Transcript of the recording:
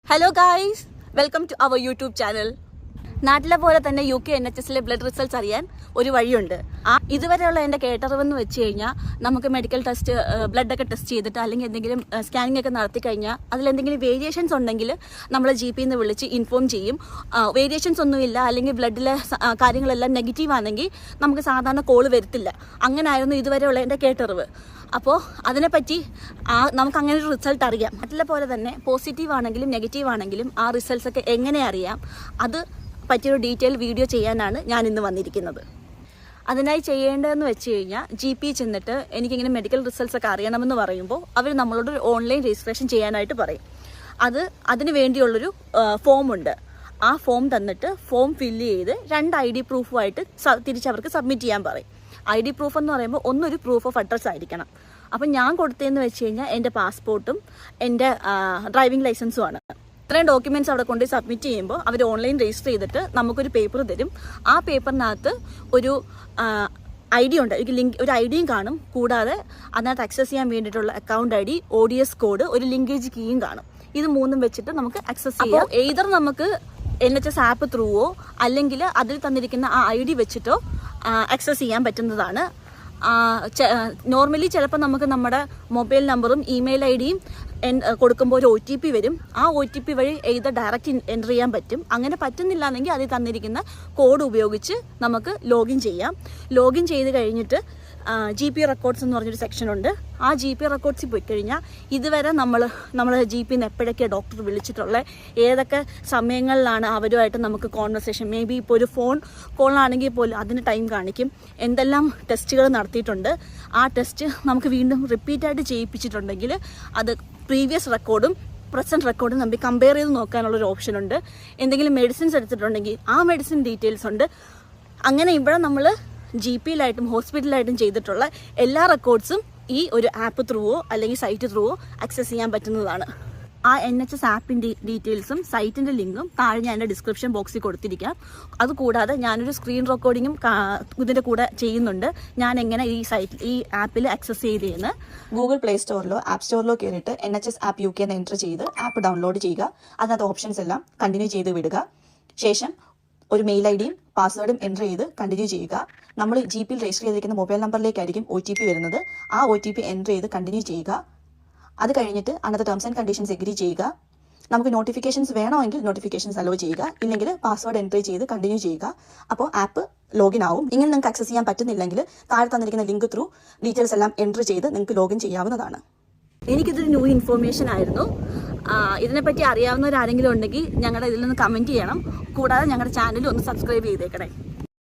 Hello guys, welcome to our YouTube channel. നാട്ടിലെ പോലെ തന്നെ UK NHSലെ ബ്ലഡ് റിസൾട്ട്സ് അറിയാൻ ഒരു വഴിയുണ്ട്. ഇതുവരെയുള്ള എൻ്റെ കേട്ടറിവെന്ന് വെച്ച് കഴിഞ്ഞാൽ നമുക്ക് മെഡിക്കൽ ടെസ്റ്റ് ബ്ലഡൊക്കെ ടെസ്റ്റ് ചെയ്തിട്ട് അല്ലെങ്കിൽ എന്തെങ്കിലും സ്കാനിങ് ഒക്കെ നടത്തി കഴിഞ്ഞാൽ അതിലെന്തെങ്കിലും വേരിയേഷൻസ് ഉണ്ടെങ്കിൽ നമ്മൾ GPന്ന് വിളിച്ച് ഇൻഫോം ചെയ്യും. വേരിയേഷൻസ് ഒന്നുമില്ല അല്ലെങ്കിൽ ബ്ലഡിലെ കാര്യങ്ങളെല്ലാം നെഗറ്റീവ് ആണെങ്കിൽ നമുക്ക് സാധാരണ കോൾ വരത്തില്ല. അങ്ങനെയായിരുന്നു ഇതുവരെയുള്ള എൻ്റെ കേട്ടറിവ്. അപ്പോൾ അതിനെപ്പറ്റി നമുക്ക് അങ്ങനെ ഒരു റിസൾട്ട് അറിയാം. നാട്ടിലെ പോലെ തന്നെ പോസിറ്റീവ് ആണെങ്കിലും നെഗറ്റീവ് ആണെങ്കിലും ആ റിസൾട്ട്സ് ഒക്കെ എങ്ങനെ അറിയാം അത് പറ്റിയൊരു ഡീറ്റെയിൽ വീഡിയോ ചെയ്യാനാണ് ഞാൻ ഇന്ന് വന്നിരിക്കുന്നത്. അതിനായി ചെയ്യേണ്ടതെന്ന് വെച്ച് കഴിഞ്ഞാൽ GP ചെന്നിട്ട് എനിക്കിങ്ങനെ മെഡിക്കൽ റിസൾട്ട്സ് ഒക്കെ അറിയണമെന്ന് പറയുമ്പോൾ അവർ നമ്മളോട് ഒരു ഓൺലൈൻ രജിസ്ട്രേഷൻ ചെയ്യാനായിട്ട് പറയും. അതിന് വേണ്ടിയുള്ളൊരു ഫോമുണ്ട്. ആ ഫോം തന്നിട്ട് ഫോം ഫില്ല് ചെയ്ത് 2 ID പ്രൂഫുമായിട്ട് തിരിച്ചവർക്ക് സബ്മിറ്റ് ചെയ്യാൻ പറയും. ID പ്രൂഫ് എന്ന് പറയുമ്പോൾ ഒന്നൊരു പ്രൂഫ് ഓഫ് അഡ്രസ്സ് ആയിരിക്കണം. അപ്പം ഞാൻ കൊടുത്തതെന്ന് വെച്ച് കഴിഞ്ഞാൽ എൻ്റെ പാസ്പോർട്ടും എൻ്റെ ഡ്രൈവിംഗ് ലൈസൻസുമാണ്. ഇത്രയും ഡോക്യുമെൻറ്റ്സ് അവിടെ കൊണ്ട് സബ്മിറ്റ് ചെയ്യുമ്പോൾ അവർ ഓൺലൈൻ രജിസ്റ്റർ ചെയ്തിട്ട് നമുക്കൊരു പേപ്പർ തരും. ആ പേപ്പറിനകത്ത് ഒരു ID ഉണ്ട്, ഒരു IDയും കാണും. കൂടാതെ അതിനകത്ത് ആക്സസ് ചെയ്യാൻ വേണ്ടിയിട്ടുള്ള അക്കൗണ്ട് ID, ODS കോഡ്, ഒരു ലിങ്കേജ് കീയും കാണും. ഇത് മൂന്നും വെച്ചിട്ട് നമുക്ക് ആക്സസ് ചെയ്യാം. എയ്തർ നമുക്ക് NHS ആപ്പ് ത്രൂവോ അല്ലെങ്കിൽ അതിൽ തന്നിരിക്കുന്ന ആ ID വെച്ചിട്ടോ ആക്സസ് ചെയ്യാൻ പറ്റുന്നതാണ്. നോർമലി ചിലപ്പോൾ നമുക്ക് നമ്മുടെ മൊബൈൽ നമ്പറും ഇമെയിൽ IDയും കൊടുക്കുമ്പോൾ ഒരു OTP വരും. ആ OTP വഴി എയ്തർ ഡയറക്റ്റ് എൻ്റർ ചെയ്യാൻ പറ്റും. അങ്ങനെ പറ്റുന്നില്ല എങ്കിൽ അതിൽ തന്നിരിക്കുന്ന കോഡ് ഉപയോഗിച്ച് നമുക്ക് ലോഗിൻ ചെയ്യാം. ലോഗിൻ ചെയ്ത് കഴിഞ്ഞിട്ട് GP റെക്കോർഡ്സ് എന്ന് പറഞ്ഞൊരു സെക്ഷനുണ്ട്. ആ GP റെക്കോർഡ്സിൽ പോയി കഴിഞ്ഞാൽ ഇതുവരെ നമ്മൾ GPന്ന് എപ്പോഴൊക്കെയാണ് ഡോക്ടർ വിളിച്ചിട്ടുള്ളത്, ഏതൊക്കെ സമയങ്ങളിലാണ് അവരുമായിട്ട് നമുക്ക് കോൺവെർസേഷൻ, മേ ബി ഇപ്പോൾ ഒരു ഫോൺ കോളാണെങ്കിൽ പോലും അതിന് ടൈം കാണിക്കും. എന്തെല്ലാം ടെസ്റ്റുകൾ നടത്തിയിട്ടുണ്ട്, ആ ടെസ്റ്റ് നമുക്ക് വീണ്ടും റിപ്പീറ്റായിട്ട് ചെയ്യിപ്പിച്ചിട്ടുണ്ടെങ്കിൽ അത് പ്രീവിയസ് റെക്കോർഡും പ്രസൻറ്റ് റെക്കോർഡും നമുക്ക് കമ്പയർ ചെയ്ത് നോക്കാനുള്ളൊരു ഓപ്ഷൻ ഉണ്ട്. എന്തെങ്കിലും മെഡിസിൻസ് എടുത്തിട്ടുണ്ടെങ്കിൽ ആ മെഡിസിൻ ഡീറ്റെയിൽസ് ഉണ്ട്. അങ്ങനെ ഇവിടെ നമ്മൾ GPയിലായിട്ടും ഹോസ്പിറ്റലായിട്ടും ചെയ്തിട്ടുള്ള എല്ലാ റെക്കോർഡ്സും ഈ ഒരു ആപ്പ് ത്രൂവോ അല്ലെങ്കിൽ സൈറ്റ് ത്രൂവോ ആക്സസ് ചെയ്യാൻ പറ്റുന്നതാണ്. ആ NHS ആപ്പിൻ്റെ ഡീറ്റെയിൽസും സൈറ്റിൻ്റെ ലിങ്കും താഴെ ഞാൻ എൻ്റെ ഡിസ്ക്രിപ്ഷൻ ബോക്സിൽ കൊടുത്തിരിക്കാം. അതുകൂടാതെ ഞാനൊരു സ്ക്രീൻ റെക്കോർഡിങ്ങും ഇതിൻ്റെ കൂടെ ചെയ്യുന്നുണ്ട്. ഞാൻ എങ്ങനെ ഈ ആപ്പിൽ ആക്സസ് ചെയ്തതെന്ന്. ഗൂഗിൾ പ്ലേ സ്റ്റോറിലോ ആപ്പ് സ്റ്റോറിലോ കയറിയിട്ട് NHS ആപ്പ് UK എന്ന് എൻ്റർ ചെയ്ത് ആപ്പ് ഡൗൺലോഡ് ചെയ്യുക. അതിനകത്ത് ഓപ്ഷൻസ് എല്ലാം കണ്ടിന്യൂ ചെയ്ത് വിടുക. ശേഷം ഒരു മെയിൽ IDയും പാസ്വേഡും എൻ്റർ ചെയ്ത് കണ്ടിന്യൂ ചെയ്യുക. നമ്മൾ GPയിൽ രജിസ്റ്റർ ചെയ്തിരിക്കുന്ന മൊബൈൽ നമ്പറിലേക്കായിരിക്കും OTP വരുന്നത്. ആ OTP എൻ്റർ ചെയ്ത് കണ്ടിന്യൂ ചെയ്യുക. അത് കഴിഞ്ഞിട്ട് അന്നത്തെ ടേംസ് ആൻഡ് കണ്ടീഷൻസ് എഗ്രി ചെയ്യുക. നമുക്ക് നോട്ടിഫിക്കേഷൻസ് വേണമെങ്കിൽ നോട്ടിഫിക്കേഷൻസ് അലോ ചെയ്യുക, ഇല്ലെങ്കിൽ പാസ്വേഡ് എൻ്റർ ചെയ്ത് കണ്ടിന്യൂ ചെയ്യുക. അപ്പോൾ ആപ്പ് ലോഗിൻ ആവും. ഇങ്ങനെ നിങ്ങൾക്ക് ആക്സസ് ചെയ്യാൻ പറ്റുന്നില്ലെങ്കിൽ താഴെ തന്നിരിക്കുന്ന ലിങ്ക് ത്രൂ ഡീറ്റെയിൽസ് എല്ലാം എൻ്റർ ചെയ്ത് നിങ്ങൾക്ക് ലോഗിൻ ചെയ്യാവുന്നതാണ്. എനിക്കിതൊരു ന്യൂ ഇൻഫോർമേഷൻ ആയിരുന്നു. ഇതിനെപ്പറ്റി അറിയാവുന്നവരാരെങ്കിലും ഉണ്ടെങ്കിൽ ഞങ്ങളുടെ ഇതിൽ നിന്ന് കമൻറ്റ് ചെയ്യണം. കൂടാതെ ഞങ്ങളുടെ ചാനൽ ഒന്ന് സബ്സ്ക്രൈബ് ചെയ്തേക്കണേ.